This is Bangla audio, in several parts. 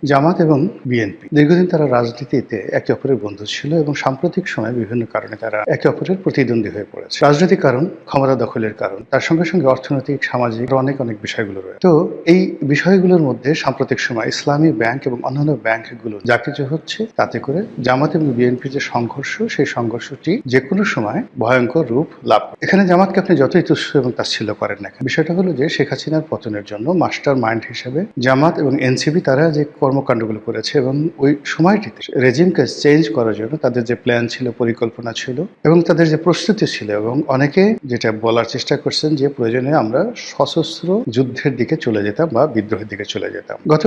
জামাত এবং বিএনপি দীর্ঘদিন তারা রাজনীতিতে একে অপরের বন্ধু ছিল এবং সাম্প্রতিক সময়ে বিভিন্ন কারণে তারা একে অপরের প্রতিদ্বন্দ্বী হয়ে পড়েছে। রাজনৈতিক কারণ, ক্ষমতা দখলের কারণ, তার সঙ্গে সঙ্গে অর্থনৈতিক, সামাজিক অনেক বিষয়গুলো রয়েছে। তো এই বিষয়গুলোর মধ্যে সাম্প্রতিক সময় ইসলামী ব্যাংক এবং অন্যান্য ব্যাংকগুলো যা কিছু হচ্ছে, তাতে করে জামাত এবং বিএনপির যে সংঘর্ষ, সেই সংঘর্ষটি যে কোনো সময় ভয়ঙ্কর রূপ লাভ করে। এখানে জামাতকে আপনি যতই তুচ্ছ এবং তাচ্ছিল্য করেন না কেন, বিষয়টা হলো যে শেখ হাসিনার পতনের জন্য মাস্টার মাইন্ড হিসেবে জামাত এবং এনসিপি তারা যে কর্মকাণ্ডগুলো করেছে এবং ওই সময়টিতে রেজিমকে চেঞ্জ করার জন্য তাদের যে প্ল্যান ছিল, পরিকল্পনা ছিল এবং তাদের যে প্রস্তুতি ছিল, এবং অনেকে যেটা বলার চেষ্টা করছেন যে প্রয়োজনে আমরা সশস্ত্র যুদ্ধের দিকে চলে যেতাম বা বিদ্রোহের দিকে চলে যেতাম। গত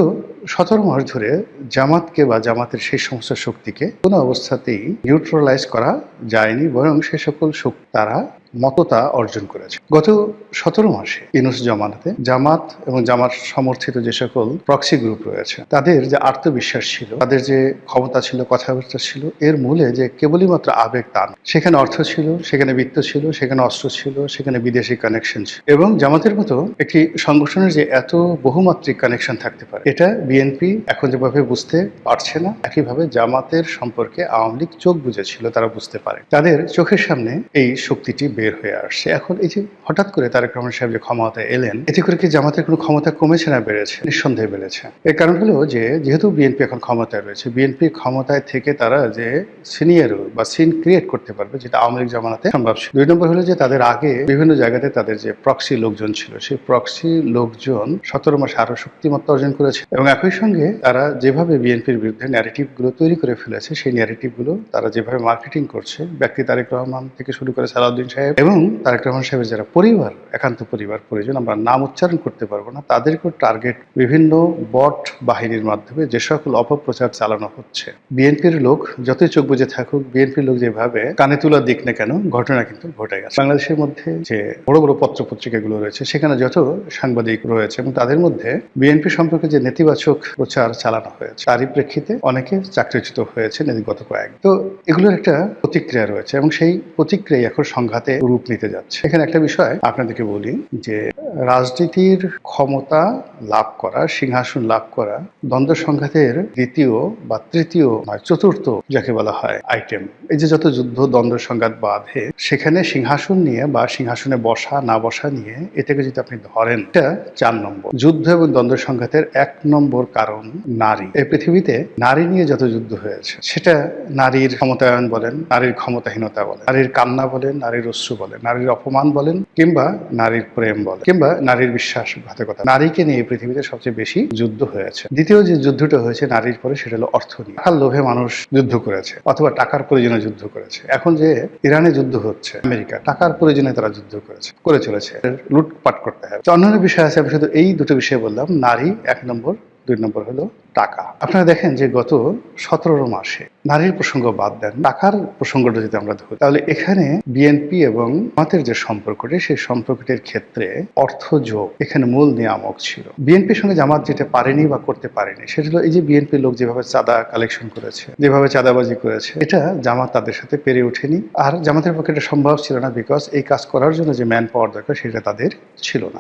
17 মাস ধরে জামাতকে বা জামাতের সেই সমস্ত শক্তিকে কোনো অবস্থাতেই নিউট্রালাইজ করা যায়নি, বরং সে সকল শক্তি তারা মততা অর্জন করেছে। গত 17 মাসে ইউনূস জমানাতে জামাত এবং জামাত সমর্থিত যে সকল প্রক্সি গ্রুপ রয়েছে, তাদের যে আত্মবিশ্বাস ছিল, তাদের যে ক্ষমতা ছিল, কথাবার্তা ছিল, এর মূলে যে কেবলই মাত্র আবেগ তা নয়। সেখানে অর্থ ছিল, সেখানে বিত্ত ছিল, সেখানে অস্ত্র ছিল, সেখানে বিদেশি কানেকশন ছিল। এবং জামাতের মতো একটি সংগঠনের যে এত বহুমাত্রিক কানেকশন থাকতে পারে, এটা বিএনপি এখন যেভাবে বুঝতে পারছে না, একইভাবে জামাতের সম্পর্কে আওয়ামী লীগ চোখ বুজেছিল, তারা বুঝতে পারে। তাদের চোখের সামনে এই শক্তিটি বের হয়ে আসছে। এখন এই যে হঠাৎ করে তারেক রহমান সাহেব যে ক্ষমতায় এলেন, এতে করে কি জামাতের কোনো ক্ষমতা কমেছে না বেড়েছে? নিঃসন্দেহে বেড়েছে। এর কারণ হলো যে যেহেতু বিএনপি এখন ক্ষমতায় রয়েছে, বিএনপি ক্ষমতায় থেকে তারা যে সিনিয়র বা সিন ক্রিয়েট করতে পারবে, যেটা আওয়ামী লীগ জামানাতে সম্ভব ছিল। 2 নম্বর হলো যে তাদের আগে বিভিন্ন জায়গাতে তাদের যে প্রক্সি লোকজন ছিল, সেই প্রক্সি লোকজন 17 মাসে আরো শক্তিমত্তা অর্জন করেছে এবং একই সঙ্গে তারা যেভাবে বিএনপির বিরুদ্ধে ন্যারেটিভ গুলো তৈরি করে ফেলেছে, সেই ন্যারেটিভ গুলো তারা যেভাবে মার্কেটিং করছে, ব্যক্তি তারেক রহমান থেকে শুরু করে সালাউদ্দিন সাহেব এবং তারেক রহমান সাহেবের যারা পরিবার, একান্ত পরিবার পরিজন, আমরা নাম উচ্চারণ করতে পারবো না, তাদেরকেও টার্গেট বিভিন্ন বট বাহিনীর মাধ্যমে যে সকল অপপ্রচার চালানো হচ্ছে। বিএনপির লোক যতই চোখ বুজে থাকুক, বিএনপির লোক যেভাবে কানে তুলা দিক না কেন, ঘটনা কিন্তু ঘটে গেছে। বাংলাদেশের মধ্যে যে বড় বড় পত্র পত্রিকাগুলো রয়েছে, সেখানে যত সাংবাদিক রয়েছে এবং তাদের মধ্যে বিএনপি সম্পর্কে যে নেতিবাচক প্রচার চালানো হয়েছে, তারই প্রেক্ষিতে অনেকে চাকরিচ্যুত হয়েছেন গত কয়েক। তো এগুলোর একটা প্রতিক্রিয়া রয়েছে এবং সেই প্রতিক্রিয়া এখন সংঘাতে রূপ নিতে যাচ্ছে। এখানে একটা বিষয় আপনাদেরকে বলি যে রাজনীতির ক্ষমতা লাভ করা, সিংহাসন লাভ করা দ্বন্দ্ব সংঘাতের দ্বিতীয় বা তৃতীয় নয়, চতুর্থ যাকে বলা হয় আইটেম। এই যে যত যুদ্ধ দ্বন্দ্ব সংঘাত বাধে, সেখানে সিংহাসন নিয়ে বা সিংহাসনে বসা না বসা নিয়ে, এ থেকে যদি আপনি ধরেন, এটা 4 নম্বর। যুদ্ধ এবং দ্বন্দ্ব সংঘাতের 1 নম্বর কারণ নারী। এই পৃথিবীতে নারী নিয়ে যত যুদ্ধ হয়েছে, সেটা নারীর ক্ষমতায়ন বলেন, নারীর ক্ষমতাহীনতা বলেন, নারীর কান্না বলেন, নারীর অশ্রু বলেন, নারীর অপমান বলেন, কিংবা নারীর প্রেম বলেন, কিংবা নারীর বিশ্বাসঘাতকতা, নারীকে নিয়ে এই পৃথিবীতে সবচেয়ে বেশি যুদ্ধ হয়েছে। দ্বিতীয় যে যুদ্ধটা হয়েছে নারীর পরে, সেটা হলো অর্থ নিয়ে। টাকার লোভে মানুষ যুদ্ধ করেছে অথবা টাকার প্রয়োজনে যুদ্ধ করেছে। এখন যে ইরানে যুদ্ধ হচ্ছে, আমেরিকা টাকার প্রয়োজনে তারা যুদ্ধ করে চলেছে, লুটপাট করতে হবে। অন্যান্য বিষয় আছে, আমি শুধু এই দুটো বিষয় বললাম। নারী 1 নম্বর, 2 নম্বর হলো টাকা। আপনারা দেখেন যে গত 17 মাসে নারীর প্রসঙ্গ বাদ দেন, টাকার প্রসঙ্গটা যদি আমরা ধরি, তাহলে এখানে বিএনপি এবং জামাতের যে সম্পর্কটি, সেই সম্পর্কটির ক্ষেত্রে অর্থ যোগ এখানে মূল নিয়ামক ছিল। বিএনপির সঙ্গে জামাত যেটা পারেনি বা করতে পারেনি, সেটা হলো এই যে বিএনপির লোক যেভাবে চাঁদা কালেকশন করেছে, যেভাবে চাঁদাবাজি করেছে, এটা জামাত তাদের সাথে পেরে ওঠেনি। আর জামাতের পক্ষে এটা সম্ভব ছিল না, বিকজ এই কাজ করার জন্য যে ম্যান পাওয়ার দরকার, সেটা তাদের ছিল না।